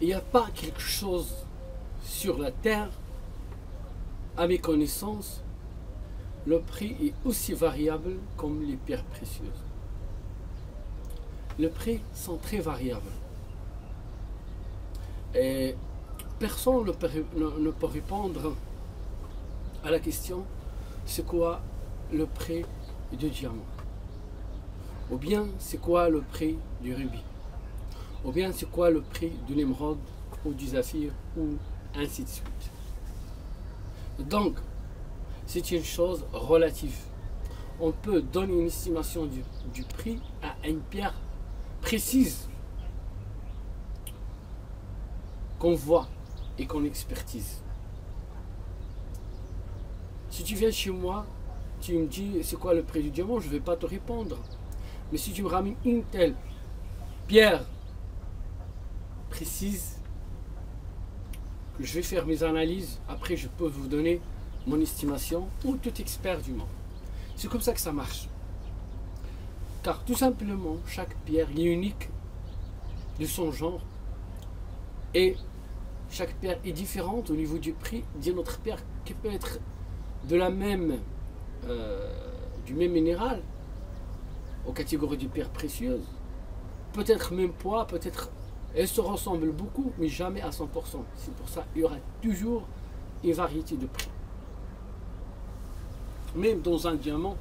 il n'y a pas quelque chose sur la terre, à mes connaissances, le prix est aussi variable comme les pierres précieuses. Les prix sont très variables. Et personne ne peut répondre à la question c'est quoi le prix du diamant, ou bien c'est quoi le prix du rubis, ou bien c'est quoi le prix de l'émeraude ou du saphir, ou ainsi de suite. Donc, c'est une chose relative. On peut donner une estimation du prix à une pierre précise qu'on voit et qu'on expertise. Si tu viens chez moi, tu me dis c'est quoi le prix du diamant, je ne vais pas te répondre. Mais si tu me ramènes une telle pierre précise, que je vais faire mes analyses, après je peux vous donner mon estimation, ou tout expert du monde. C'est comme ça que ça marche. Car tout simplement, chaque pierre est unique de son genre, et chaque pierre est différente au niveau du prix d'une autre pierre qui peut être de la même, du même minéral, aux catégories de pierres précieuses, peut-être même poids, peut-être elles se ressemblent beaucoup, mais jamais à 100%. C'est pour ça qu'il y aura toujours une variété de prix. Même dans un diamant,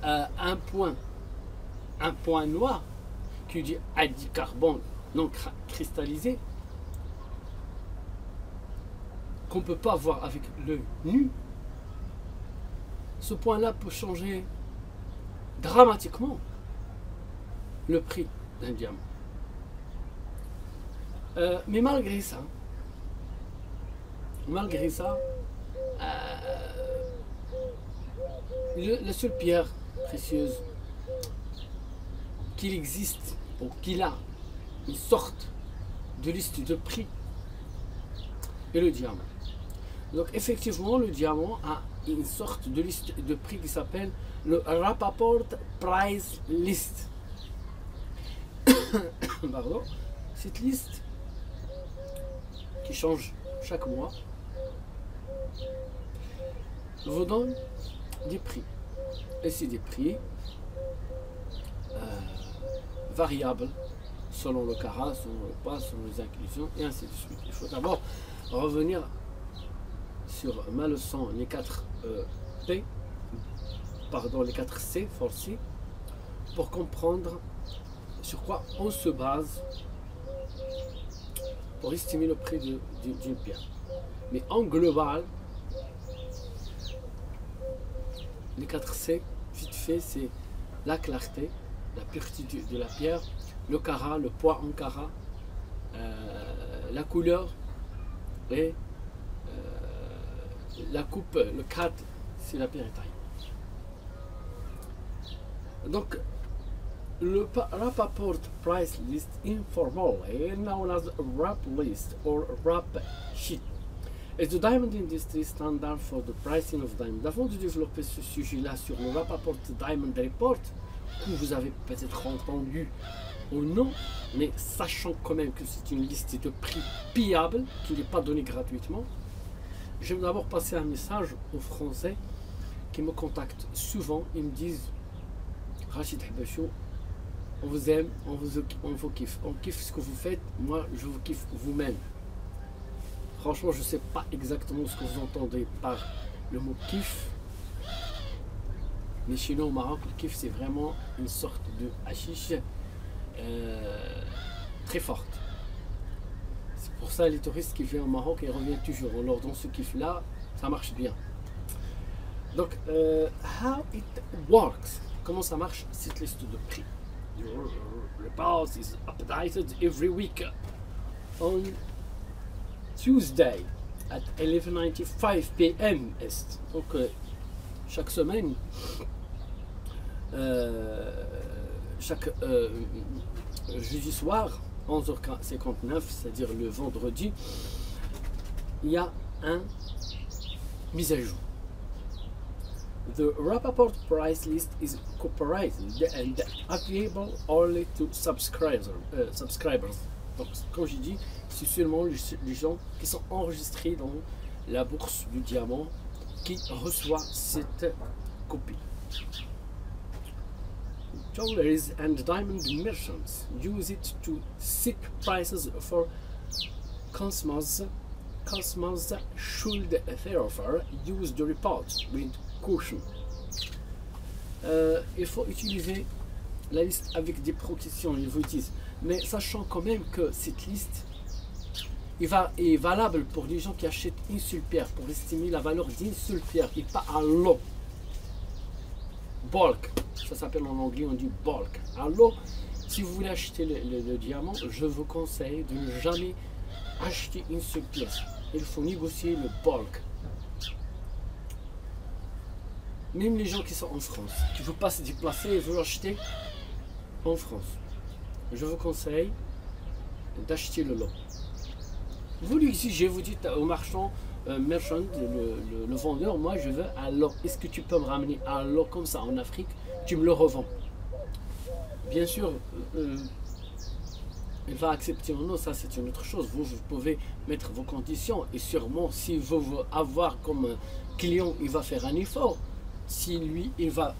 un point noir qui dit adicarbone non cristallisé, qu'on ne peut pas voir avec l'œil nu, ce point-là peut changer dramatiquement le prix d'un diamant. Mais malgré ça, la seule pierre précieuse qu'il existe, ou qu'il a une sorte de liste de prix, est le diamant. Donc effectivement, le diamant a une sorte de liste de prix qui s'appelle le Rapaport Price List. Pardon. Cette liste, qui change chaque mois, vous donne des prix. Et c'est des prix variables selon le carat, selon le poids, selon les inclusions, et ainsi de suite. Il faut d'abord revenir sur ma leçon, les 4 P, pardon, les 4 C forcés, pour comprendre sur quoi on se base pour estimer le prix d'une pierre. Mais en global, les 4 C, vite fait, c'est la clarté, la pureté de la pierre, le carat, le poids en carat, la couleur et la coupe, le cut, c'est la pierre taille. Donc, le Rapaport Price List informally known as RAP List or RAP Sheet is the diamond industry standard for the pricing of diamond. Avant de développer ce sujet-là sur le Rapaport Diamond Report, que vous avez peut-être entendu ou non, mais sachant quand même que c'est une liste de prix payable qui n'est pas donnée gratuitement, je vais d'abord passer un message aux Français qui me contactent souvent. Ils me disent Rachid Habachou, on vous aime, on vous kiffe. On kiffe ce que vous faites, moi je vous kiffe vous-même. Franchement, je ne sais pas exactement ce que vous entendez par le mot kiff. Mais chez nous au Maroc, le kiff c'est vraiment une sorte de hashish très forte. C'est pour ça les touristes qui viennent au Maroc, ils reviennent toujours. On leur donne ce kiff-là, ça marche bien. Donc, how it works? Comment ça marche cette liste de prix? Your report is updated every week on Tuesday at 11:95 p.m. Est. Donc, chaque semaine, chaque jeudi soir, 11h59, c'est-à-dire le vendredi, il y a un mise à jour. The Rapaport price list is cooperated and available only to subscribers. Donc, comme j'ai dit, c'est seulement les gens qui sont enregistrés dans la bourse du diamant qui reçoivent cette copie. Jewelers and diamond merchants use it to seek prices for customers. Customers should therefore use the report with caution. Il faut utiliser la liste avec des précautions, ils vous disent, mais sachant quand même que cette liste est valable pour les gens qui achètent une seule pierre, pour estimer la valeur d'une seule pierre et pas à lot. Bulk, ça s'appelle en anglais, on dit bulk. À lot, si vous voulez acheter le diamant, je vous conseille de ne jamais acheter une seule pièce. Il faut négocier le bulk. Même les gens qui sont en France, qui ne veulent pas se déplacer et veulent acheter en France, je vous conseille d'acheter le lot. Vous l'exigez, vous dites au marchand, le vendeur, moi je veux un lot. Est-ce que tu peux me ramener un lot comme ça en Afrique? Tu me le revends. Bien sûr, il va accepter ou non, ça c'est une autre chose. Vous pouvez mettre vos conditions et sûrement si vous voulez avoir comme client, il va faire un effort. Si lui, il va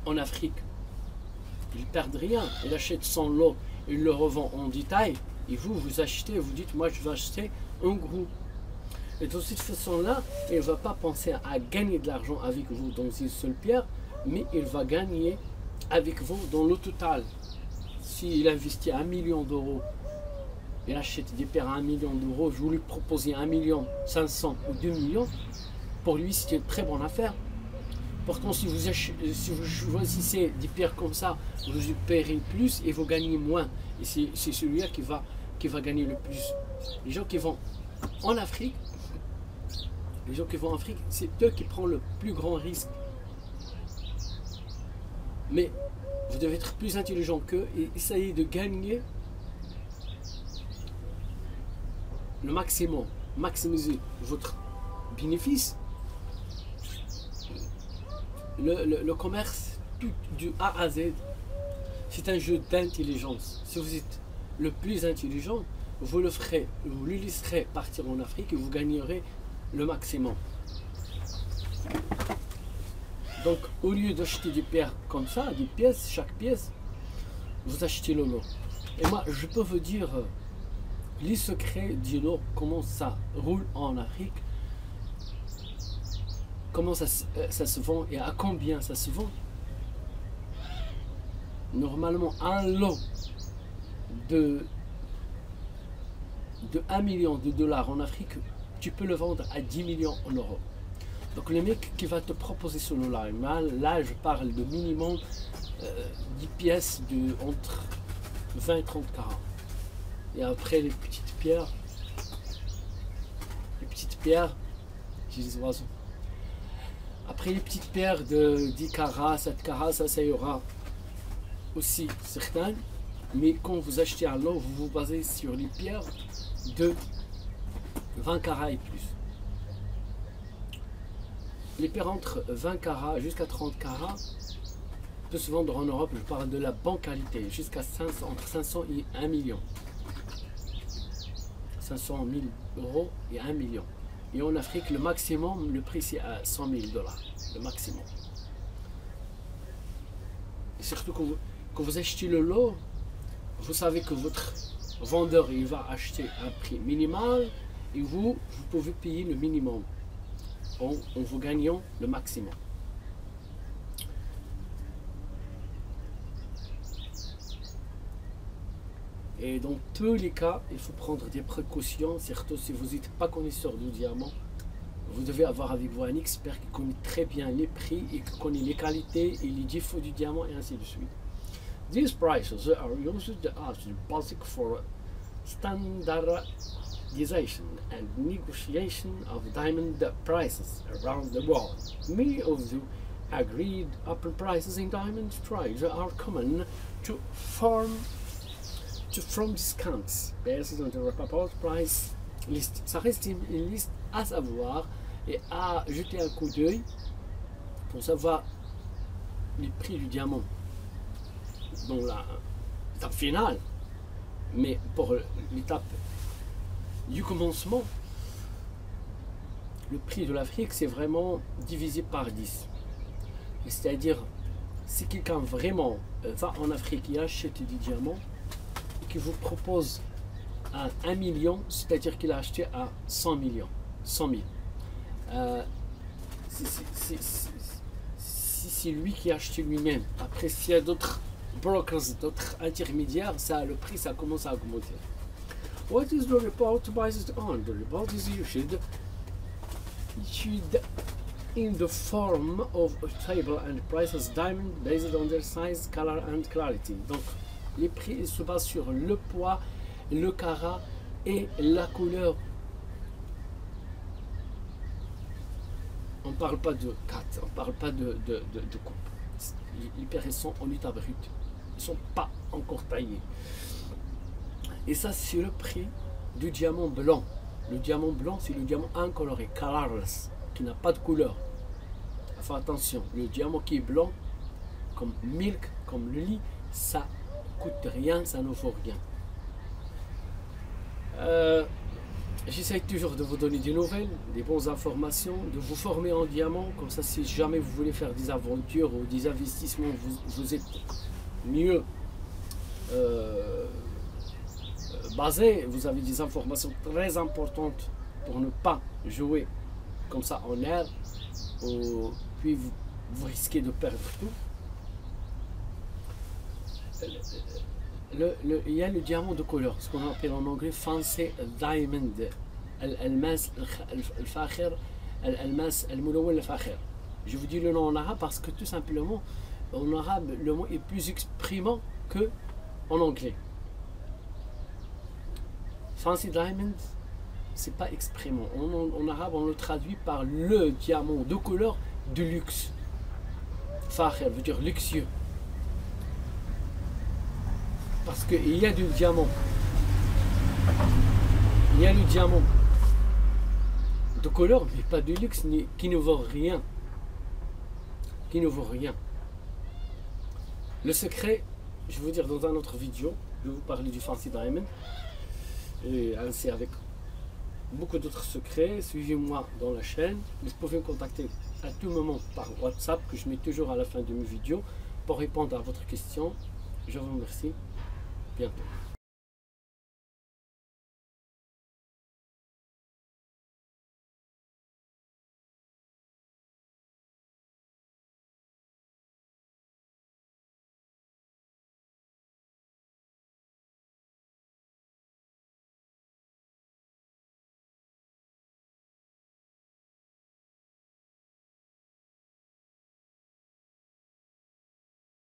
en Afrique, il ne perd rien. Il achète son lot, il le revend en détail. Et vous achetez, vous dites, moi je vais acheter un groupe. Et de cette façon-là, il ne va pas penser à gagner de l'argent avec vous dans une seule pierre, mais il va gagner avec vous dans le total. S'il investit 1 million d'euros, il achète des pierres à 1 million d'euros, je vous lui proposer 1 million 500 ou 2 millions, pour lui c'est une très bonne affaire. Pourtant, si vous choisissez des pierres comme ça, vous paierez plus et vous gagnez moins. Et c'est celui-là qui va gagner le plus. Les gens qui vont en Afrique, c'est eux qui prennent le plus grand risque. Mais vous devez être plus intelligent qu'eux et essayer de gagner le maximum, maximiser votre bénéfice. Le commerce, tout, du A à Z, c'est un jeu d'intelligence. Si vous êtes le plus intelligent, vous le laisserez partir en Afrique et vous gagnerez le maximum. Donc, au lieu d'acheter des pierres comme ça, des pièces, chaque pièce, vous achetez le lot. Et moi, je peux vous dire les secrets du lot, comment ça roule en Afrique, comment ça se vend et à combien ça se vend. Normalement, un lot de 1 million de dollars en Afrique, tu peux le vendre à 10 millions en euros. Donc le mec qui va te proposer ce lot-là, là je parle de minimum 10 pièces entre 20 et 30 carats. Et après les petites pierres, j'ai des oiseaux. Après les petites pierres de 10 carats, 7 carats, ça y aura aussi certaines. Mais quand vous achetez un lot, vous vous basez sur les pierres de 20 carats et plus. Les pierres entre 20 carats jusqu'à 30 carats peuvent se vendre en Europe, je parle de la bonne qualité, jusqu'à entre 500 et 1 million. 500 000 euros et 1 million. Et en Afrique, le maximum, le prix c'est à 100 000 dollars, le maximum. Et surtout quand vous achetez le lot, vous savez que votre vendeur il va acheter un prix minimal et vous pouvez payer le minimum en vous gagnant le maximum. Et dans tous les cas, il faut prendre des précautions, surtout si vous n'êtes pas connaisseur du diamant. Vous devez avoir avec vous un expert qui connaît très bien les prix et qui connaît les qualités et les défauts du diamant et ainsi de suite. These prices are used as the basis for standardization and negotiation of diamond prices around the world. Many of the agreed upon prices in diamond trade are common from discounts based on the report price list. Ça reste une liste à savoir et à jeter un coup d'œil pour savoir les prix du diamant. Donc la étape finale, Mais pour l'étape du commencement, le prix de l'Afrique, c'est vraiment divisé par 10. C'est-à-dire, si quelqu'un vraiment va en Afrique et achète des diamants, et qu'il vous propose à 1 million, c'est-à-dire qu'il a acheté à 100 millions, 100 000. Si c'est lui qui a acheté lui-même, après s'il y a d'autres brokers, d'autres intermédiaires, ça, le prix ça commence à augmenter. What is the report based on? The report is issued in the form of a table and prices diamond based on their size, color and clarity. Donc les prix ils se basent sur le poids, le carat et la couleur. On ne parle pas de 4, on ne parle pas de coupe. Les pierres sont en état brut, ils ne sont pas encore taillés. Et ça c'est le prix du diamant blanc. Le diamant blanc c'est le diamant incoloré, colorless, qui n'a pas de couleur. Enfin attention, le diamant qui est blanc, comme milk, comme le lit, ça coûte rien, ça ne vaut rien. J'essaie toujours de vous donner des nouvelles, des bonnes informations, de vous former en diamant, comme ça si jamais vous voulez faire des aventures ou des investissements, vous êtes mieux basé, vous avez des informations très importantes pour ne pas jouer comme ça en air, puis vous risquez de perdre tout. Il y a le diamant de couleur, ce qu'on appelle en anglais fancy diamond, الماس الفاخر الماس الملون الفاخر. Je vous dis le nom en arabe parce que tout simplement en arabe le mot est plus exprimant que en anglais. Fancy diamond c'est pas exprimant. En arabe on le traduit par le diamant de couleur de luxe. Fakhir veut dire luxueux. Parce qu'il y a du diamant. Il y a le diamant de couleur, mais pas de luxe, qui ne vaut rien. Qui ne vaut rien. Le secret, je vais vous dire dans une autre vidéo, je vais vous parler du fancy diamond. Et ainsi avec beaucoup d'autres secrets. Suivez-moi dans la chaîne. Vous pouvez me contacter à tout moment par WhatsApp, que je mets toujours à la fin de mes vidéos, pour répondre à votre question. Je vous remercie. Bientôt.